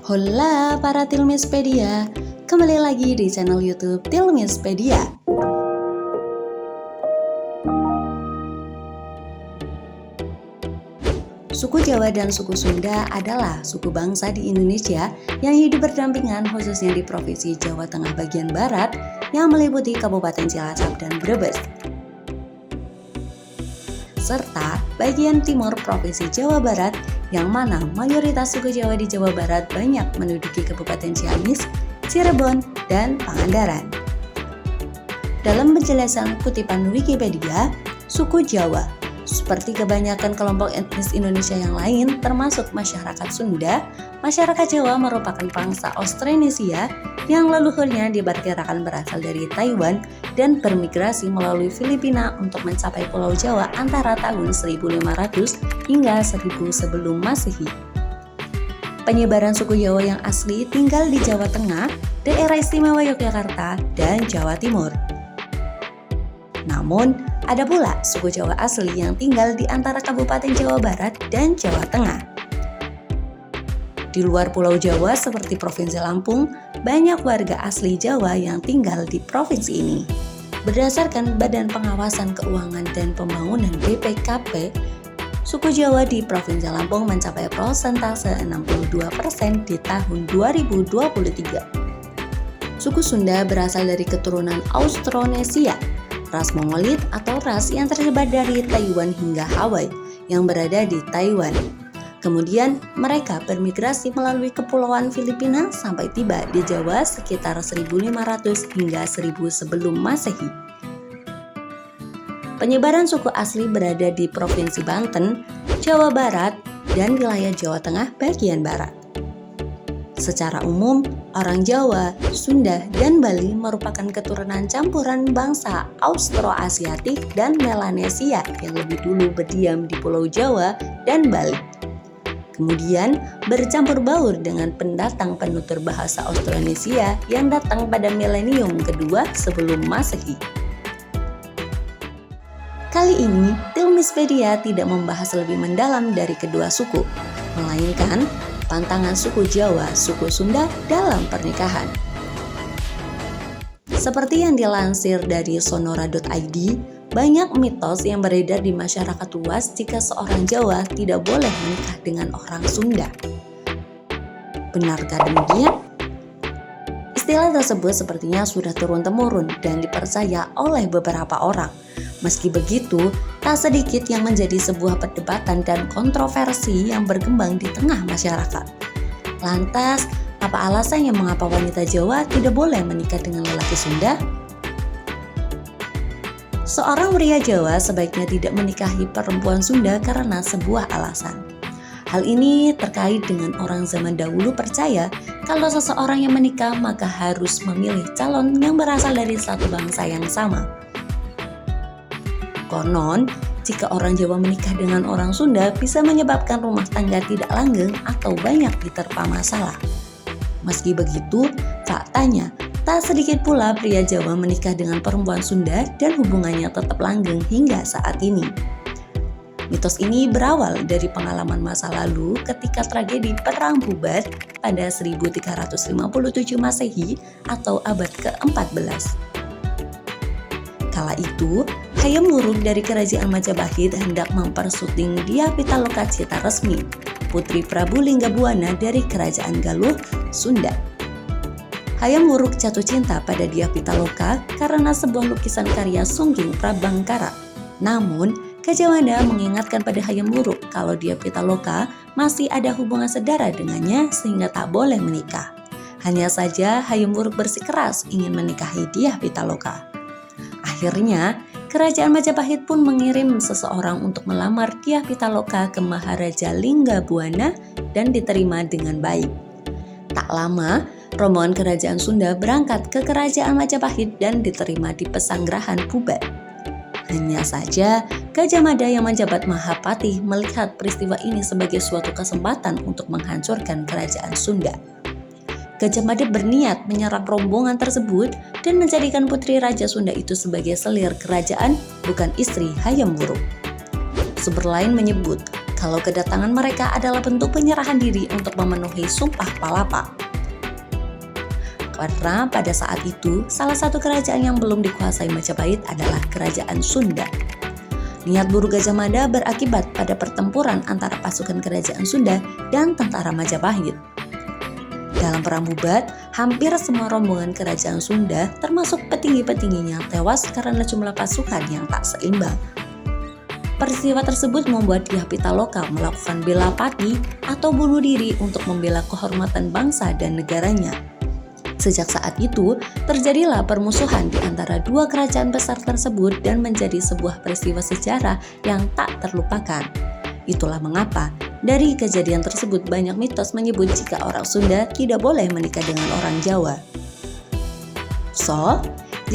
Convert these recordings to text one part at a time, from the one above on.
Hola para Tilmispedia, kembali lagi di channel YouTube Tilmispedia. Suku Jawa dan suku Sunda adalah suku bangsa di Indonesia yang hidup berdampingan khususnya di Provinsi Jawa Tengah bagian Barat yang meliputi Kabupaten Cilacap dan Brebes, serta bagian timur Provinsi Jawa Barat yang mana mayoritas suku Jawa di Jawa Barat banyak menduduki Kabupaten Ciamis, Cirebon, dan Pangandaran. Dalam penjelasan kutipan Wikipedia, suku Jawa, seperti kebanyakan kelompok etnis Indonesia yang lain termasuk masyarakat Sunda, masyarakat Jawa merupakan bangsa Austronesia yang leluhurnya diperkirakan berasal dari Taiwan dan bermigrasi melalui Filipina untuk mencapai Pulau Jawa antara tahun 1500 hingga 1000 sebelum Masehi. Penyebaran suku Jawa yang asli tinggal di Jawa Tengah, Daerah Istimewa Yogyakarta, dan Jawa Timur. Namun, ada pula suku Jawa asli yang tinggal di antara Kabupaten Jawa Barat dan Jawa Tengah. Di luar Pulau Jawa seperti Provinsi Lampung, banyak warga asli Jawa yang tinggal di provinsi ini. Berdasarkan Badan Pengawasan Keuangan dan Pembangunan BPKP, suku Jawa di Provinsi Lampung mencapai persentase 62% di tahun 2023. Suku Sunda berasal dari keturunan Austronesia, ras Mongolit atau ras yang tersebar dari Taiwan hingga Hawaii yang berada di Taiwan. Kemudian mereka bermigrasi melalui Kepulauan Filipina sampai tiba di Jawa sekitar 1500 hingga 1000 sebelum Masehi. Penyebaran suku asli berada di Provinsi Banten, Jawa Barat, dan wilayah Jawa Tengah bagian Barat. Secara umum, orang Jawa, Sunda, dan Bali merupakan keturunan campuran bangsa Austroasiatik dan Melanesia yang lebih dulu berdiam di Pulau Jawa dan Bali. Kemudian bercampur baur dengan pendatang penutur bahasa Austronesia yang datang pada milenium kedua sebelum Masehi. Kali ini, Tilmispedia tidak membahas lebih mendalam dari kedua suku, melainkan pantangan suku Jawa, suku Sunda dalam pernikahan. Seperti yang dilansir dari sonora.id, banyak mitos yang beredar di masyarakat luas jika seorang Jawa tidak boleh menikah dengan orang Sunda. Benarkah demikian? Istilah tersebut sepertinya sudah turun-temurun dan dipercaya oleh beberapa orang. Meski begitu, tak sedikit yang menjadi sebuah perdebatan dan kontroversi yang berkembang di tengah masyarakat. Lantas, apa alasannya mengapa wanita Jawa tidak boleh menikah dengan lelaki Sunda? Seorang pria Jawa sebaiknya tidak menikahi perempuan Sunda karena sebuah alasan. Hal ini terkait dengan orang zaman dahulu percaya kalau seseorang yang menikah maka harus memilih calon yang berasal dari satu bangsa yang sama. Konon, jika orang Jawa menikah dengan orang Sunda bisa menyebabkan rumah tangga tidak langgeng atau banyak diterpa masalah. Meski begitu, faktanya, tak sedikit pula pria Jawa menikah dengan perempuan Sunda dan hubungannya tetap langgeng hingga saat ini. Mitos ini berawal dari pengalaman masa lalu ketika tragedi Perang Bubat pada 1357 Masehi atau abad ke-14. Kala itu, Hayam Wuruk dari Kerajaan Majapahit hendak mempersuting Dyah Pitaloka Citaresmi, putri Prabu Linggabuana dari Kerajaan Galuh, Sunda. Hayam Wuruk jatuh cinta pada Dyah Pitaloka karena sebuah lukisan karya Sungging Prabangkara. Namun, Gajah mengingatkan pada Hayam Wuruk kalau Dyah Pitaloka masih ada hubungan sedara dengannya sehingga tak boleh menikah. Hanya saja Hayam Wuruk bersikeras ingin menikahi Dyah Pitaloka. Akhirnya, Kerajaan Majapahit pun mengirim seseorang untuk melamar Dyah Pitaloka ke Maharaja Linggabuana dan diterima dengan baik. Tak lama, rombongan Kerajaan Sunda berangkat ke Kerajaan Majapahit dan diterima di Pesanggerahan Bubat. Hanya saja, Gajah Mada yang menjabat Mahapatih melihat peristiwa ini sebagai suatu kesempatan untuk menghancurkan Kerajaan Sunda. Gajah Mada berniat menyerang rombongan tersebut dan menjadikan putri Raja Sunda itu sebagai selir kerajaan, bukan istri Hayam Wuruk. Sumber lain menyebut kalau kedatangan mereka adalah bentuk penyerahan diri untuk memenuhi sumpah palapa. Karena pada saat itu, salah satu kerajaan yang belum dikuasai Majapahit adalah Kerajaan Sunda. Niat buruk Gajah Mada berakibat pada pertempuran antara pasukan Kerajaan Sunda dan tentara Majapahit. Dalam perang Bubat, hampir semua rombongan Kerajaan Sunda termasuk petinggi-petingginya tewas karena jumlah pasukan yang tak seimbang. Peristiwa tersebut membuat Dyah Pitaloka melakukan bela pati atau bunuh diri untuk membela kehormatan bangsa dan negaranya. Sejak saat itu, terjadilah permusuhan di antara dua kerajaan besar tersebut dan menjadi sebuah peristiwa sejarah yang tak terlupakan. Itulah mengapa dari kejadian tersebut banyak mitos menyebut jika orang Sunda tidak boleh menikah dengan orang Jawa.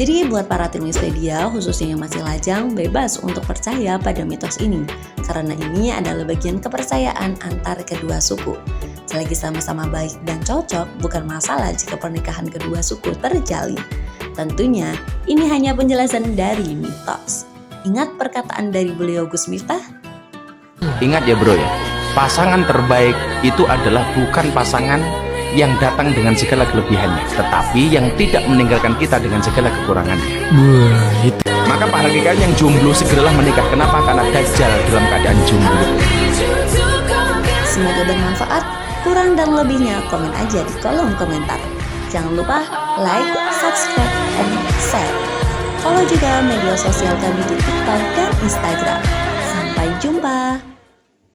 Jadi buat para Tirmispedia khususnya yang masih lajang bebas untuk percaya pada mitos ini karena ini adalah bagian kepercayaan antar kedua suku. Selagi sama-sama baik dan cocok, bukan masalah jika pernikahan kedua suku terjalin. Tentunya ini hanya penjelasan dari mitos. Ingat perkataan dari beliau Gus Miftah? Ingat ya bro ya, pasangan terbaik itu adalah bukan pasangan yang datang dengan segala kelebihannya, tetapi yang tidak meninggalkan kita dengan segala kekurangannya. Maka para kalian yang jomblo segeralah menikah. Kenapa? Karena Dajjal dalam keadaan jomblo. Semoga bermanfaat. Kurang dan lebihnya komen aja di kolom komentar. Jangan lupa like, subscribe, and share. Follow juga media sosial kami di TikTok dan Instagram. Sampai jumpa.